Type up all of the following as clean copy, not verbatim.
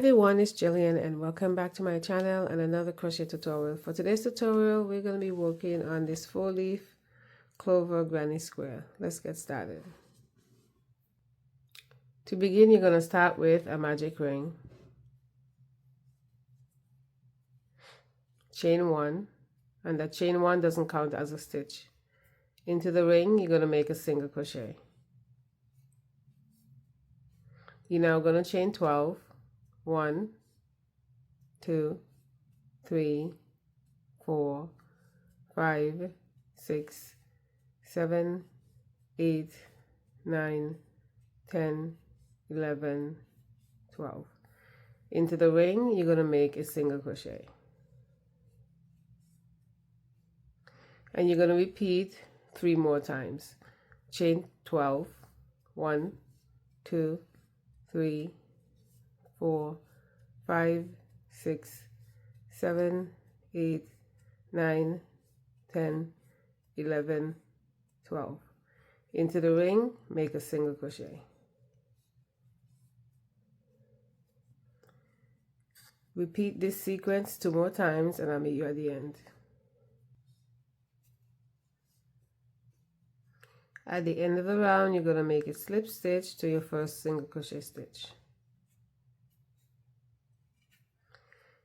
everyone, it's Jillian and welcome back to my channel and another crochet tutorial. For today's tutorial, we're going to be working on this 4-leaf Clover Granny Square. Let's get started. To begin, you're going to start with a magic ring. Chain 1, and that chain 1 doesn't count as a stitch. Into the ring, you're going to make a single crochet. You're now going to chain 12. 1, 2, 3, 4, 5, 6, 7, 8, 9, 10, 11, 12. Into the ring, you're going to make a single crochet. And you're going to repeat 3 more times. Chain 12. 1, 2, 3, 4, 5, 6, 7, 8, 9, 10, 11, 12. Into the ring, make a single crochet. Repeat this sequence 2 more times and I'll meet you at the end. At the end of the round, you're going to make a slip stitch to your first single crochet stitch.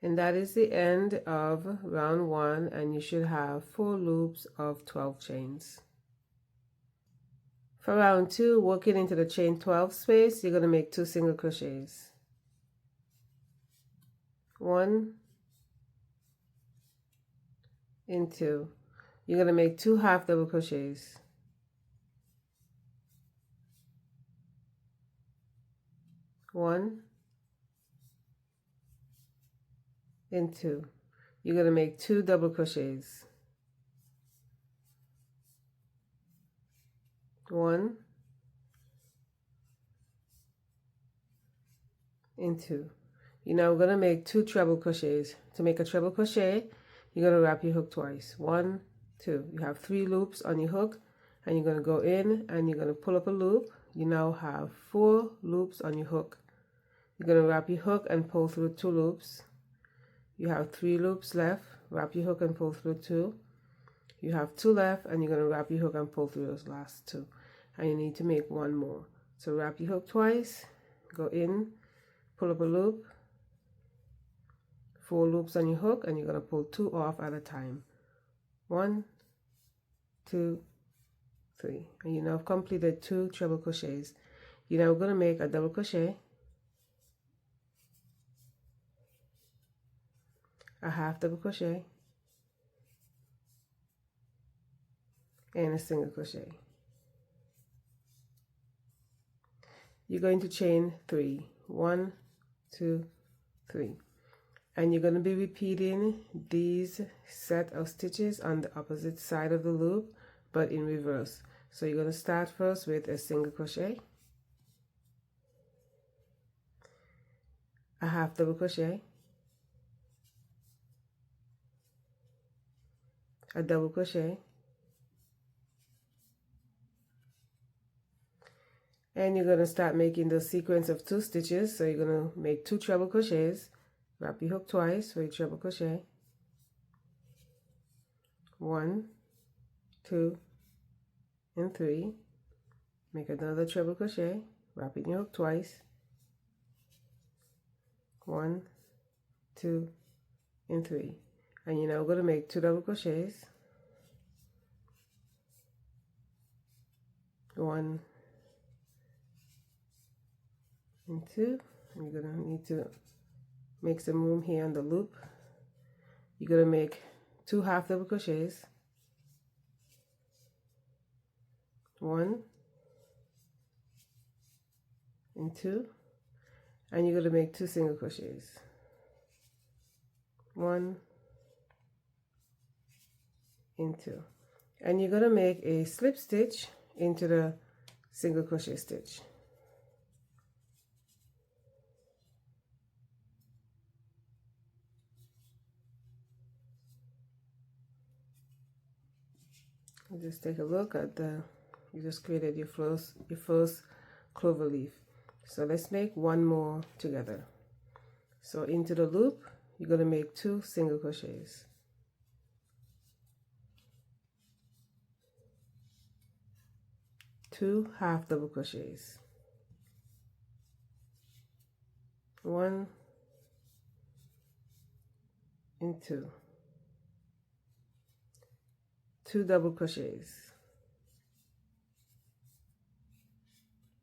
And that is the end of round 1, and you should have 4 loops of 12 chains. For round 2, working into the chain 12 space, you're going to make 2 single crochets. 1 and 2. You're going to make 2 half double crochets. 1 and 2. You're going to make 2 double crochets. 1 and 2. You're now going to make 2 treble crochets. To make a treble crochet, you're going to wrap your hook twice. 1, 2. You have 3 loops on your hook, and you're going to go in and you're going to pull up a loop. You now have 4 loops on your hook. You're going to wrap your hook and pull through 2 loops. You have 3 loops left. Wrap your hook and pull through 2. You have 2 left, and you're going to wrap your hook and pull through those last 2. And you need to make 1 more. So wrap your hook twice, go in, pull up a loop, 4 loops on your hook, and you're going to pull 2 off at a time. 1, 2, 3. And you now have completed 2 treble crochets. You're now going to make a double crochet, a half double crochet, and a single crochet. You're going to chain 3. 1, 2, 3. And you're going to be repeating these set of stitches on the opposite side of the loop, but in reverse. So you're going to start first with a single crochet, a half double crochet, a double crochet, and you're going to start making the sequence of 2 stitches. So you're going to make 2 treble crochets, wrap your hook twice for your treble crochet, 1, 2, and 3. Make another treble crochet, wrap in your hook twice, 1, 2, and 3. And you're now going to make 2 double crochets, 1 and 2. And you're going to need to make some room here on the loop. You're going to make 2 half double crochets, 1 and 2, and you're going to make 2 single crochets, 1 and 2, and you're going to make a slip stitch into the single crochet stitch. Just take a look at you just created your first clover leaf. So let's make 1 more together. So into the loop, you're going to make 2 single crochets. Two half double crochets. 1 and 2. 2 double crochets.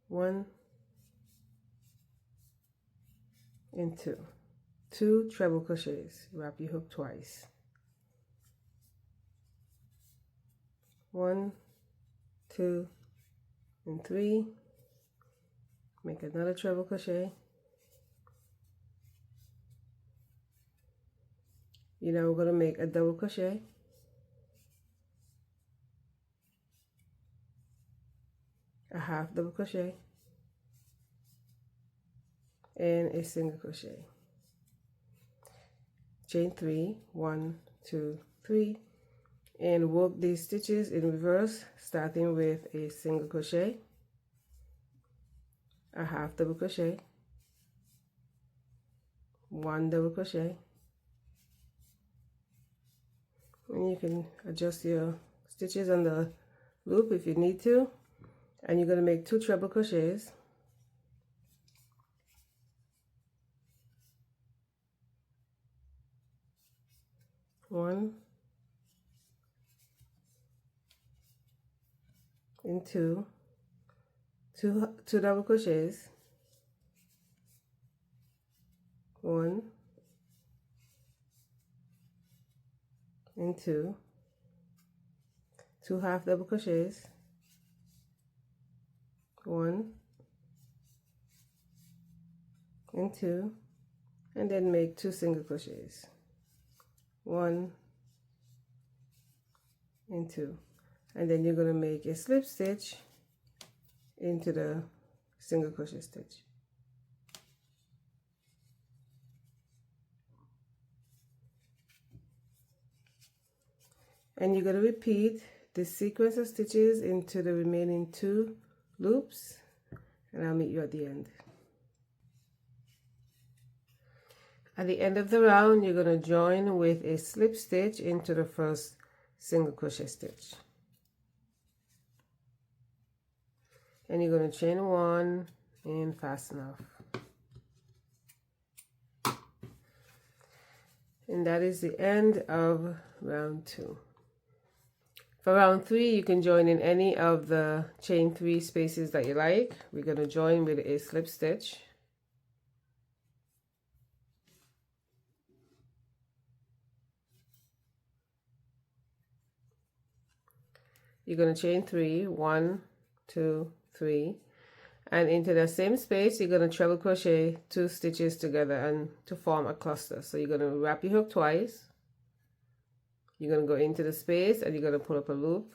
1 and 2. 2 treble crochets. Wrap your hook twice. 1, 2, and 3. Make another treble crochet. You know, we're going to make a double crochet, a half double crochet, and a single crochet. Chain 3, 1, 2, 3, and work these stitches in reverse, starting with a single crochet, a half double crochet, 1 double crochet, and you can adjust your stitches on the loop if you need to. And you're going to make 2 treble crochets, 1 and 2, 2 double crochets, 1 and 2, 2 half double crochets, 1 and 2, and then make 2 single crochets, 1 and 2, and then you're going to make a slip stitch into the single crochet stitch. And you're going to repeat this sequence of stitches into the remaining 2 loops, and I'll meet you at the end. At the end of the round, you're going to join with a slip stitch into the first single crochet stitch. And you're going to chain 1 and fasten off. And that is the end of round 2. For round 3, you can join in any of the chain 3 spaces that you like. We're going to join with a slip stitch. You're going to chain 3, 1, 2, 3, and into the same space you're going to treble crochet 2 stitches together and to form a cluster. So you're going to wrap your hook twice. You're going to go into the space and you're going to pull up a loop.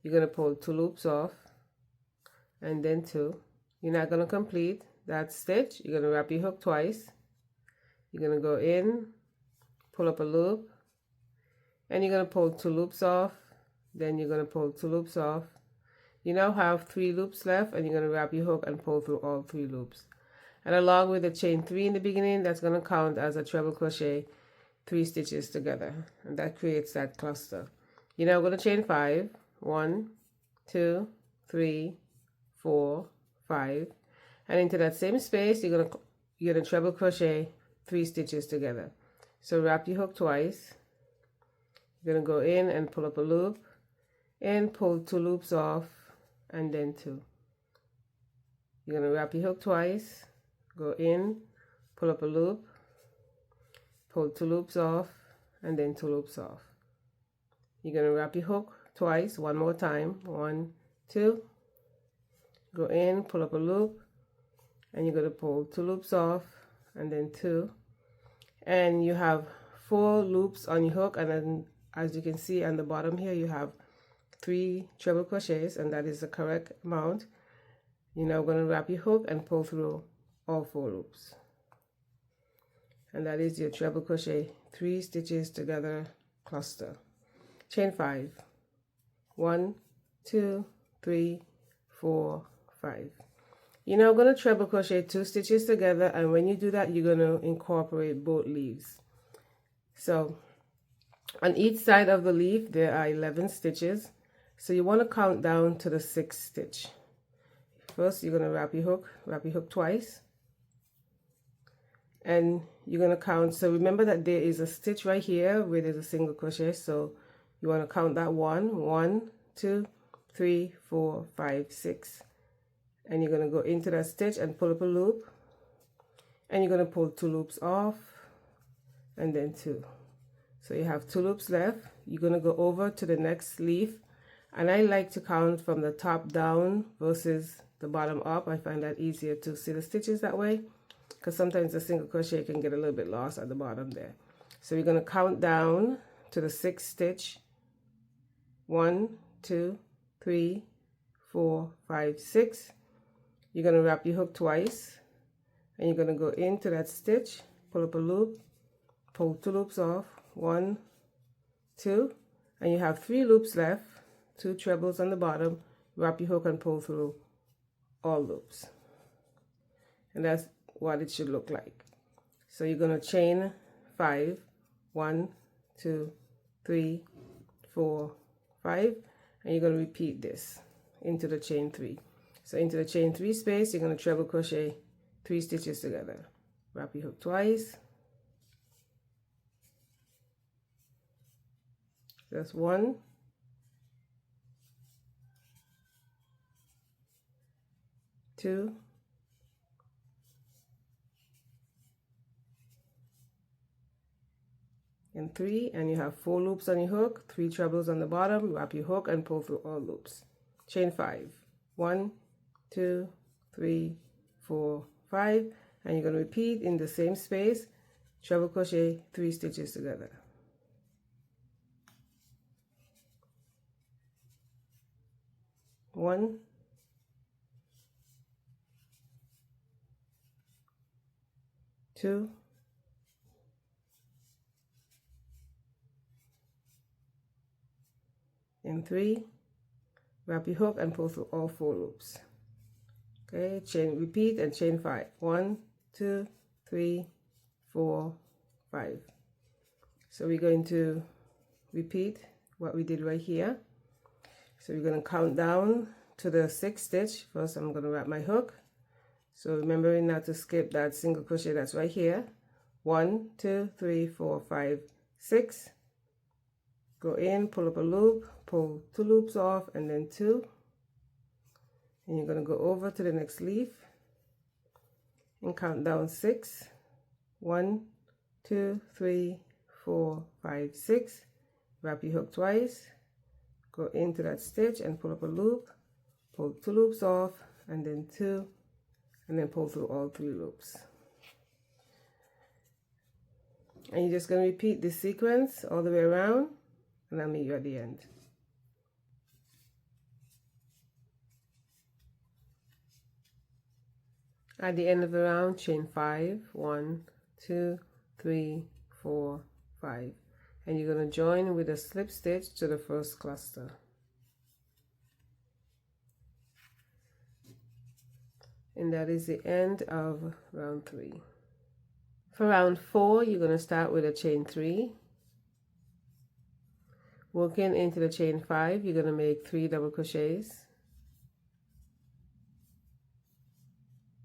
You're going to pull 2 loops off and then 2. You're not going to complete that stitch. You're going to wrap your hook twice. You're going to go in, pull up a loop, and you're going to pull 2 loops off. Then you're going to pull 2 loops off. You now have 3 loops left, and you're going to wrap your hook and pull through all 3 loops. And along with the chain 3 in the beginning, that's going to count as a treble crochet 3 stitches together, and that creates that cluster. You're now going to chain 5, 1, 2, 3, 4, 5, and into that same space you're going to treble crochet 3 stitches together. So wrap your hook twice. You're going to go in and pull up a loop and pull 2 loops off and then 2. You're going to wrap your hook twice, go in, pull up a loop, pull 2 loops off and then 2 loops off. You're going to wrap your hook twice, one more time, 1, 2, go in, pull up a loop, and you're going to pull 2 loops off and then 2, and you have 4 loops on your hook, and then as you can see on the bottom here you have 3 treble crochets, and that is the correct amount. You're now going to wrap your hook and pull through all 4 loops, and that is your treble crochet 3 stitches together cluster. Chain 5, 1, 2, 3, 4, 5. You're now going to treble crochet 2 stitches together, and when you do that, you're going to incorporate both leaves. So on each side of the leaf there are 11 stitches, so you want to count down to the 6th stitch. First you're going to wrap your hook twice, and you're going to count. So remember that there is a stitch right here where there's a single crochet, so you want to count that 1, 2, 3, 4, 5, 6, and you're going to go into that stitch and pull up a loop, and you're going to pull 2 loops off and then 2. So you have 2 loops left. You're going to go over to the next leaf, and I like to count from the top down versus the bottom up. I find that easier to see the stitches that way, because sometimes the single crochet can get a little bit lost at the bottom there. So you're going to count down to the 6th stitch. 1, 2, 3, 4, 5, 6. You're going to wrap your hook twice, and you're going to go into that stitch, pull up a loop, pull 2 loops off, 1, 2, and you have 3 loops left, 2 trebles on the bottom. Wrap your hook and pull through all loops, and that's what it should look like. So you're going to chain 5, 1, 2, 3, 4, 5, and you're going to repeat this into the chain 3. So into the chain 3 space, you're going to treble crochet 3 stitches together. Wrap your hook twice. That's 1, 2, and 3, and you have 4 loops on your hook, 3 trebles on the bottom. Wrap your hook and pull through all loops. Chain 5, 1, 2, 3, 4, 5, and you're going to repeat in the same space, treble crochet 3 stitches together. 1, 2, and 3. Wrap your hook and pull through all 4 loops. Okay, chain, repeat, and chain 5. 1, 2, 3, 4, 5. So we're going to repeat what we did right here. So we're going to count down to the 6th stitch. First I'm going to wrap my hook, so remembering not to skip that single crochet that's right here. 1, 2, 3, 4, 5, 6. Go in, pull up a loop, pull 2 loops off, and then 2, and you're going to go over to the next leaf and count down 6. 1, 2, 3, 4, 5, 6. Wrap your hook twice, go into that stitch and pull up a loop, pull 2 loops off, and then 2, and then pull through all 3 loops. And you're just going to repeat this sequence all the way around, and I'll meet you at the end. At the end of the round, chain 5, 1, 2, 3, 4, 5, and you're going to join with a slip stitch to the first cluster. And that is the end of round 3. For round 4, you're going to start with a chain 3. Working into the chain 5, you're going to make 3 double crochets.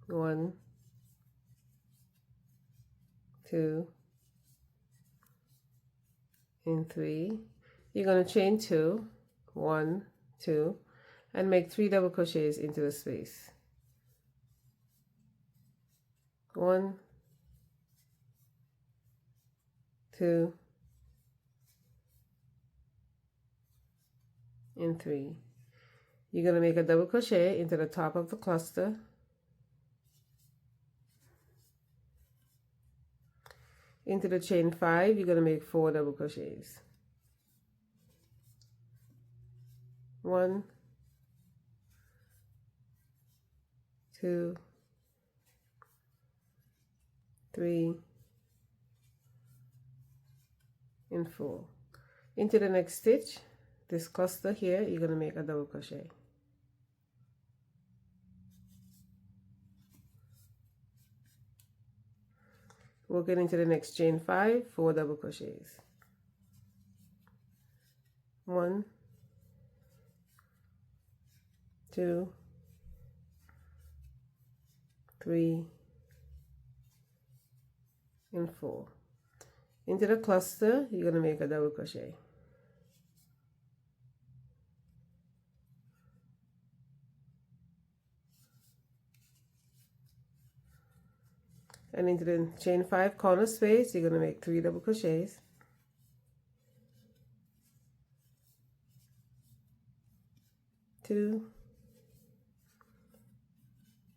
1, 2, and 3. You're going to chain 2, 1, 2, and make 3 double crochets into the space. 1, 2, and 3. You're going to make a double crochet into the top of the cluster. Into the chain 5, you're going to make 4 double crochets. 1, 2, 3, and 4. Into the next stitch, this cluster here, you're going to make a double crochet. working into the next chain 5, 4 double crochets. 1, 2, 3, and 4. Into the cluster, you're going to make a double crochet. And into the chain 5 corner space, you're going to make 3 double crochets. 2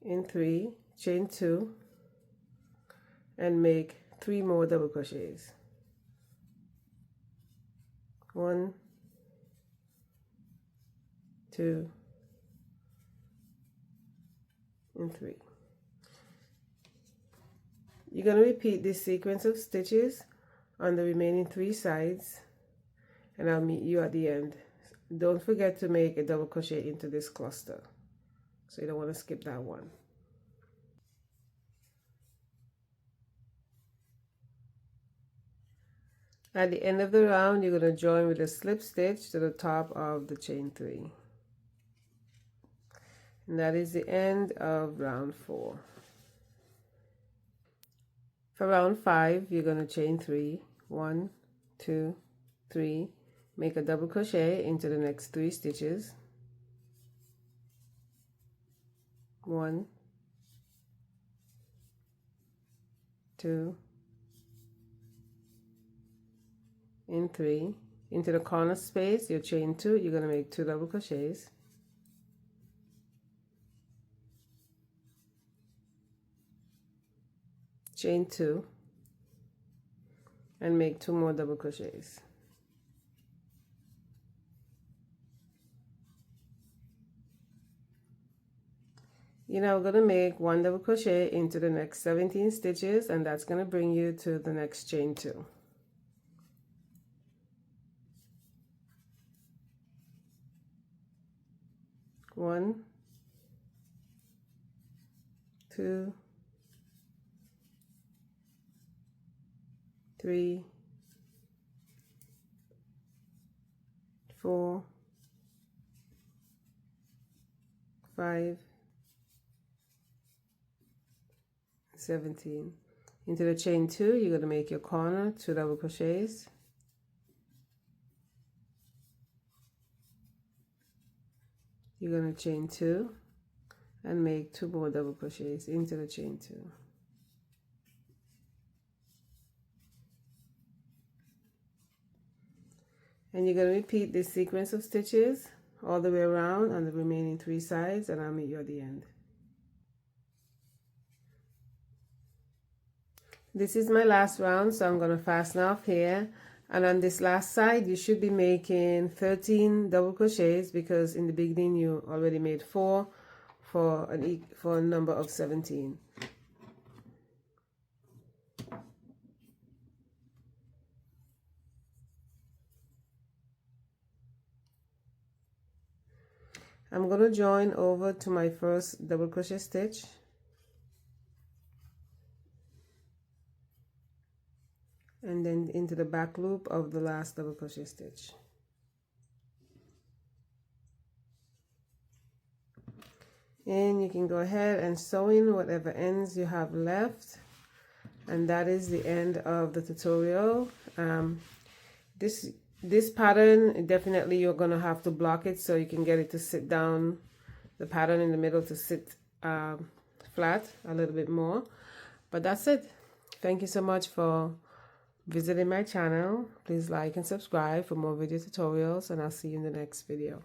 and 3, chain 2, and make 3 more double crochets. 1, 2, and 3. You're going to repeat this sequence of stitches on the remaining 3 sides, and I'll meet you at the end. Don't forget to make a double crochet into this cluster, so you don't want to skip that one. At the end of the round, you're going to join with a slip stitch to the top of the chain 3. And that is the end of round 4. For round 5, you're going to chain 3, 1, 2, 3, make a double crochet into the next 3 stitches. 1, 2, and 3. Into the corner space, your chain 2, you're going to make 2 double crochets. Chain 2, and make 2 more double crochets. You're now going to make 1 double crochet into the next 17 stitches, and that's going to bring you to the next chain 2. 1, 2, 3, 4, 5, 17. Into the chain 2, you're going to make your corner 2 double crochets. You're going to chain 2 and make 2 more double crochets into the chain 2. And you're going to repeat this sequence of stitches all the way around on the remaining 3 sides, and I'll meet you at the end. This is my last round, so I'm going to fasten off here, and on this last side you should be making 13 double crochets, because in the beginning you already made 4 for a number of 17. I'm going to join over to my first double crochet stitch, and then into the back loop of the last double crochet stitch. And you can go ahead and sew in whatever ends you have left, and that is the end of the tutorial. This pattern, definitely you're going to have to block it so you can get it to sit down, the pattern in the middle to sit flat a little bit more. But that's it. Thank you so much for visiting my channel. Please like and subscribe for more video tutorials, and I'll see you in the next video.